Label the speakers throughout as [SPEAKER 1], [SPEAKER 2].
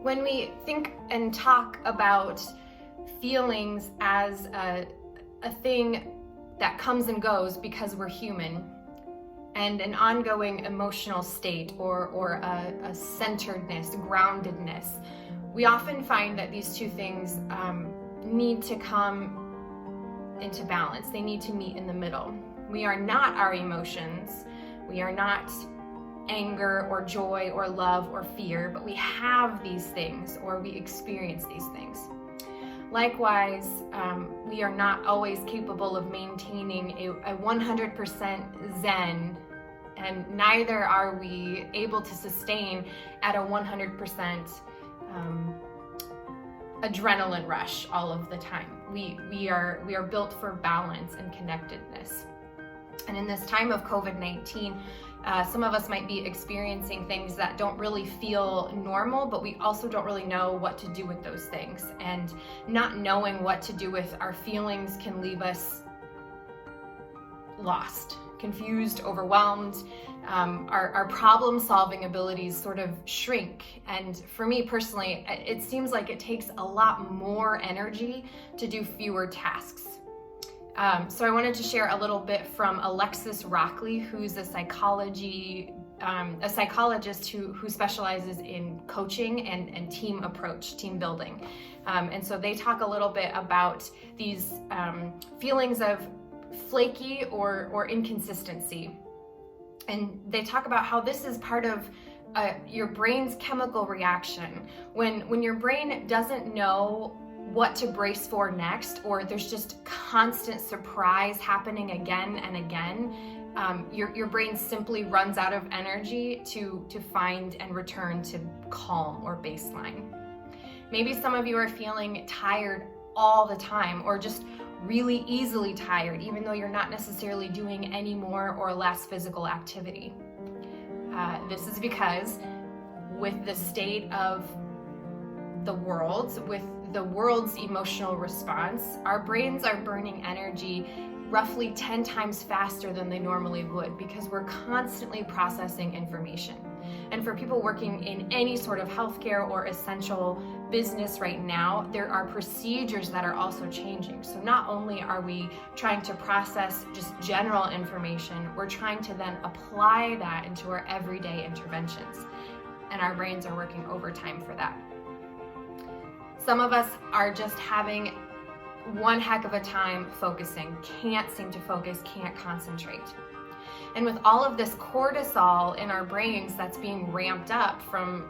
[SPEAKER 1] When we think and talk about feelings as a thing that comes and goes because we're human, and an ongoing emotional state or a centeredness, groundedness, we often find that these two things need to come into balance. They need to meet in the middle. We are not our emotions. We are not anger or joy or love or fear, but we have these things, or we experience these things. Likewise, we are not always capable of maintaining a 100% Zen, and neither are we able to sustain at a 100% adrenaline rush all of the time. We are built for balance and connectedness. And in this time of COVID-19, some of us might be experiencing things that don't really feel normal, but we also don't really know what to do with those things. And not knowing what to do with our feelings can leave us lost, confused, overwhelmed. Our problem-solving abilities sort of shrink. And for me personally, it seems like it takes a lot more energy to do fewer tasks. So I wanted to share a little bit from Alexis Rockley, who's a psychologist who specializes in coaching and team approach, team building. And so they talk a little bit about these feelings of flaky or inconsistency. And they talk about how this is part of your brain's chemical reaction. When your brain doesn't know what to brace for next, or there's just constant surprise happening again and again, your brain simply runs out of energy to find and return to calm or baseline. Maybe some of you are feeling tired all the time, or just really easily tired, even though you're not necessarily doing any more or less physical activity. This is because with the state of the world, with the world's emotional response, our brains are burning energy roughly 10 times faster than they normally would, because we're constantly processing information. And for people working in any sort of healthcare or essential business right now, there are procedures that are also changing. So not only are we trying to process just general information, we're trying to then apply that into our everyday interventions. And our brains are working overtime for that. Some of us are just having one heck of a time focusing, can't seem to focus, can't concentrate. And with all of this cortisol in our brains that's being ramped up from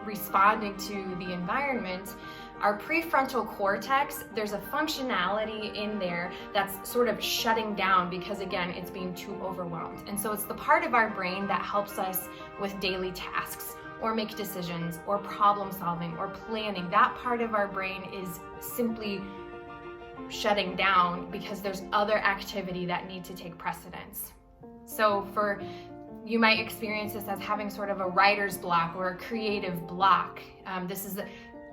[SPEAKER 1] responding to the environment, our prefrontal cortex, there's a functionality in there that's sort of shutting down because, again, it's being too overwhelmed. And so it's the part of our brain that helps us with daily tasks, or make decisions, or problem solving, or planning. That part of our brain is simply shutting down because there's other activity that need to take precedence. So you might experience this as having sort of a writer's block or a creative block. This is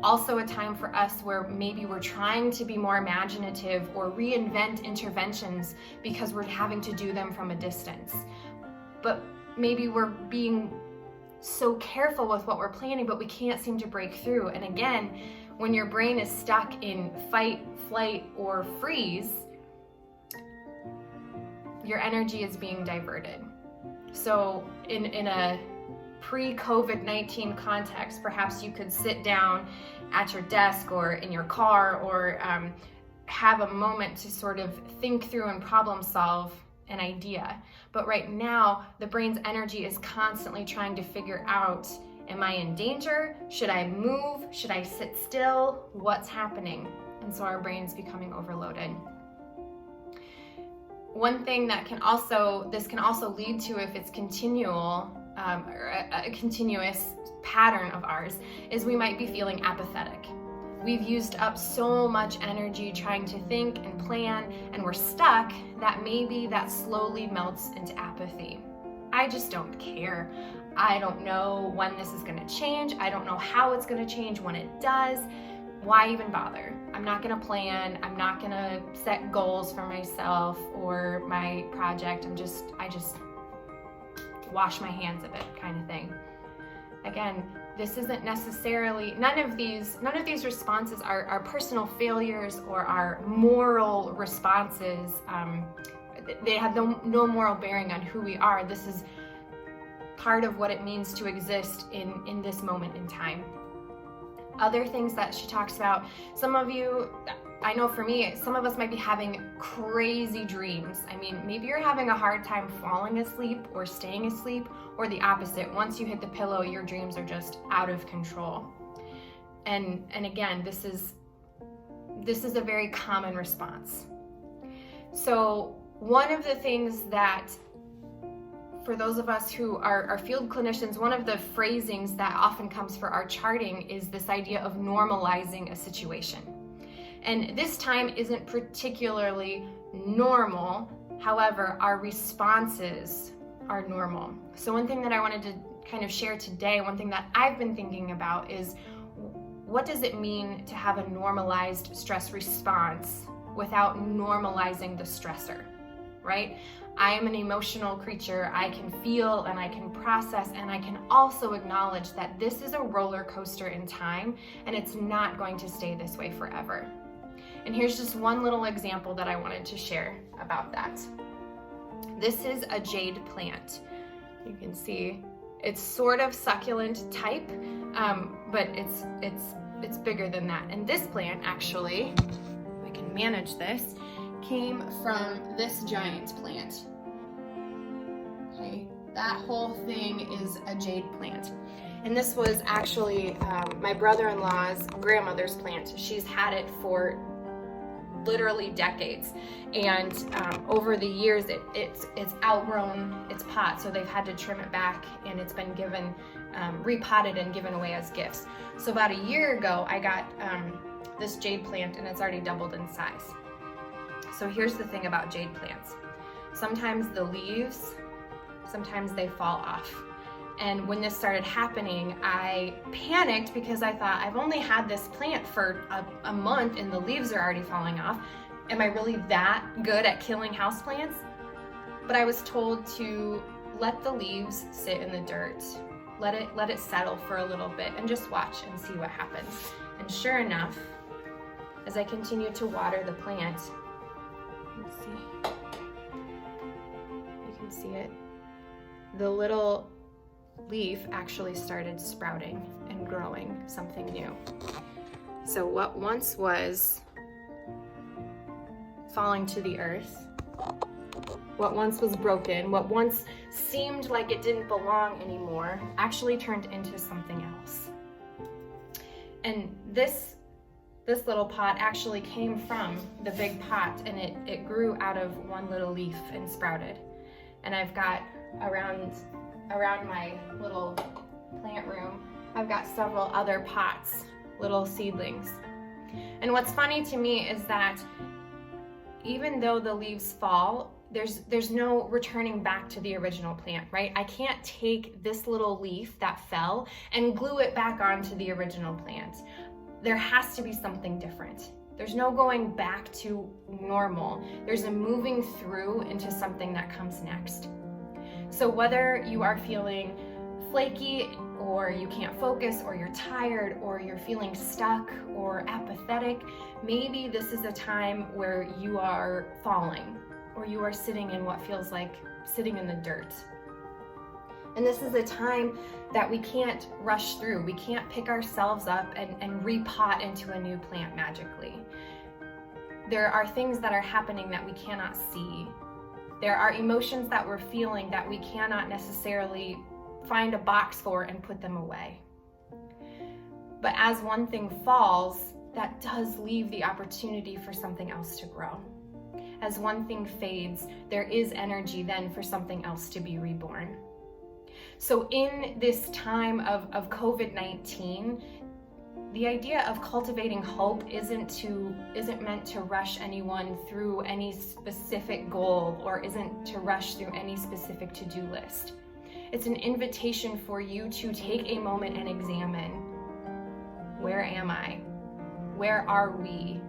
[SPEAKER 1] also a time for us where maybe we're trying to be more imaginative or reinvent interventions because we're having to do them from a distance. But maybe we're being so careful with what we're planning, but we can't seem to break through. And again, when your brain is stuck in fight, flight, or freeze, your energy is being diverted. So in a pre-COVID-19 context, perhaps you could sit down at your desk or in your car, or have a moment to sort of think through and problem solve an idea. But right now, the brain's energy is constantly trying to figure out, am I in danger? Should I move? Should I sit still? What's happening? And so our brain's becoming overloaded. One thing that this can also lead to, if it's continual, or a continuous pattern of ours, is we might be feeling apathetic. We've used up so much energy trying to think and plan, and we're stuck, that maybe that slowly melts into apathy. I just don't care. I don't know when this is going to change. I don't know how it's going to change when it does. Why even bother? I'm not going to plan. I'm not going to set goals for myself or my project. I just wash my hands of it, kind of thing. Again, This isn't necessarily, none of these responses are personal failures or are moral responses. They have no moral bearing on who we are. This is part of what it means to exist in this moment in time. Other things that she talks about, some of you, I know for me, some of us might be having crazy dreams. I mean, maybe you're having a hard time falling asleep or staying asleep, or the opposite. Once you hit the pillow, your dreams are just out of control. And again, this is a very common response. So one of the things that, for those of us who are field clinicians, one of the phrasings that often comes for our charting is this idea of normalizing a situation. And this time isn't particularly normal. However, our responses are normal. So one thing that I wanted to kind of share today, one thing that I've been thinking about is, what does it mean to have a normalized stress response without normalizing the stressor, right? I am an emotional creature. I can feel and I can process, and I can also acknowledge that this is a roller coaster in time, and it's not going to stay this way forever. And here's just one little example that I wanted to share about that. This is a jade plant. You can see it's sort of succulent type, but it's bigger than that. And this plant, actually, if I can manage this, came from this giant plant. Okay, that whole thing is a jade plant. And this was actually my brother-in-law's grandmother's plant. She's had it for literally decades, and over the years it's outgrown its pot, so they've had to trim it back, and it's been given repotted and given away as gifts. So about a year ago I got this jade plant, and it's already doubled in size. So here's the thing about jade plants. Sometimes the leaves, sometimes they fall off. And when this started happening, I panicked because I thought, I've only had this plant for a month and the leaves are already falling off. Am I really that good at killing houseplants? But I was told to let the leaves sit in the dirt, let it settle for a little bit, and just watch and see what happens. And sure enough, as I continued to water the plant, you can see it, the little leaf actually started sprouting and growing something new. So what once was falling to the earth, what once was broken, what once seemed like it didn't belong anymore, actually turned into something else. And this little pot actually came from the big pot, and it grew out of one little leaf and sprouted. And I've got around my little plant room, I've got several other pots, little seedlings. And what's funny to me is that even though the leaves fall, there's no returning back to the original plant, right? I can't take this little leaf that fell and glue it back onto the original plant. There has to be something different. There's no going back to normal. There's a moving through into something that comes next. So whether you are feeling flaky, or you can't focus, or you're tired, or you're feeling stuck or apathetic, maybe this is a time where you are falling, or you are sitting in what feels like sitting in the dirt. And this is a time that we can't rush through. We can't pick ourselves up and repot into a new plant magically. There are things that are happening that we cannot see. There are emotions that we're feeling that we cannot necessarily find a box for and put them away. But as one thing falls, that does leave the opportunity for something else to grow. As one thing fades, there is energy then for something else to be reborn. So in this time of COVID-19, the idea of cultivating hope isn't meant to rush anyone through any specific goal, or isn't to rush through any specific to-do list. It's an invitation for you to take a moment and examine, where am I? Where are we?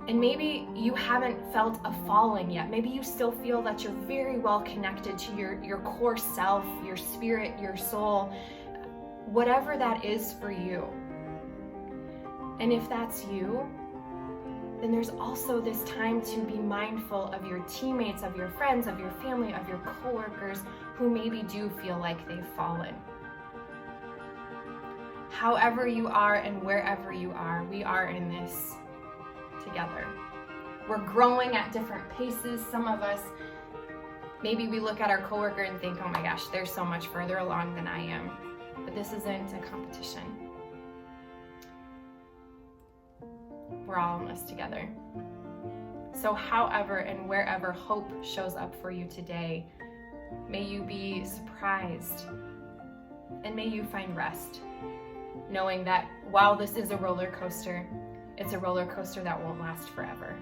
[SPEAKER 1] And maybe you haven't felt a falling yet. Maybe you still feel that you're very well connected to your core self, your spirit, your soul. whatever that is for you. And if that's you, then there's also this time to be mindful of your teammates, of your friends, of your family, of your coworkers who maybe do feel like they've fallen. However you are and wherever you are, we are in this together. We're growing at different paces. Some of us, maybe we look at our coworker and think, oh my gosh, they're so much further along than I am. But this isn't a competition. We're all in this together. So however and wherever hope shows up for you today, may you be surprised and may you find rest, knowing that while this is a roller coaster, it's a roller coaster that won't last forever.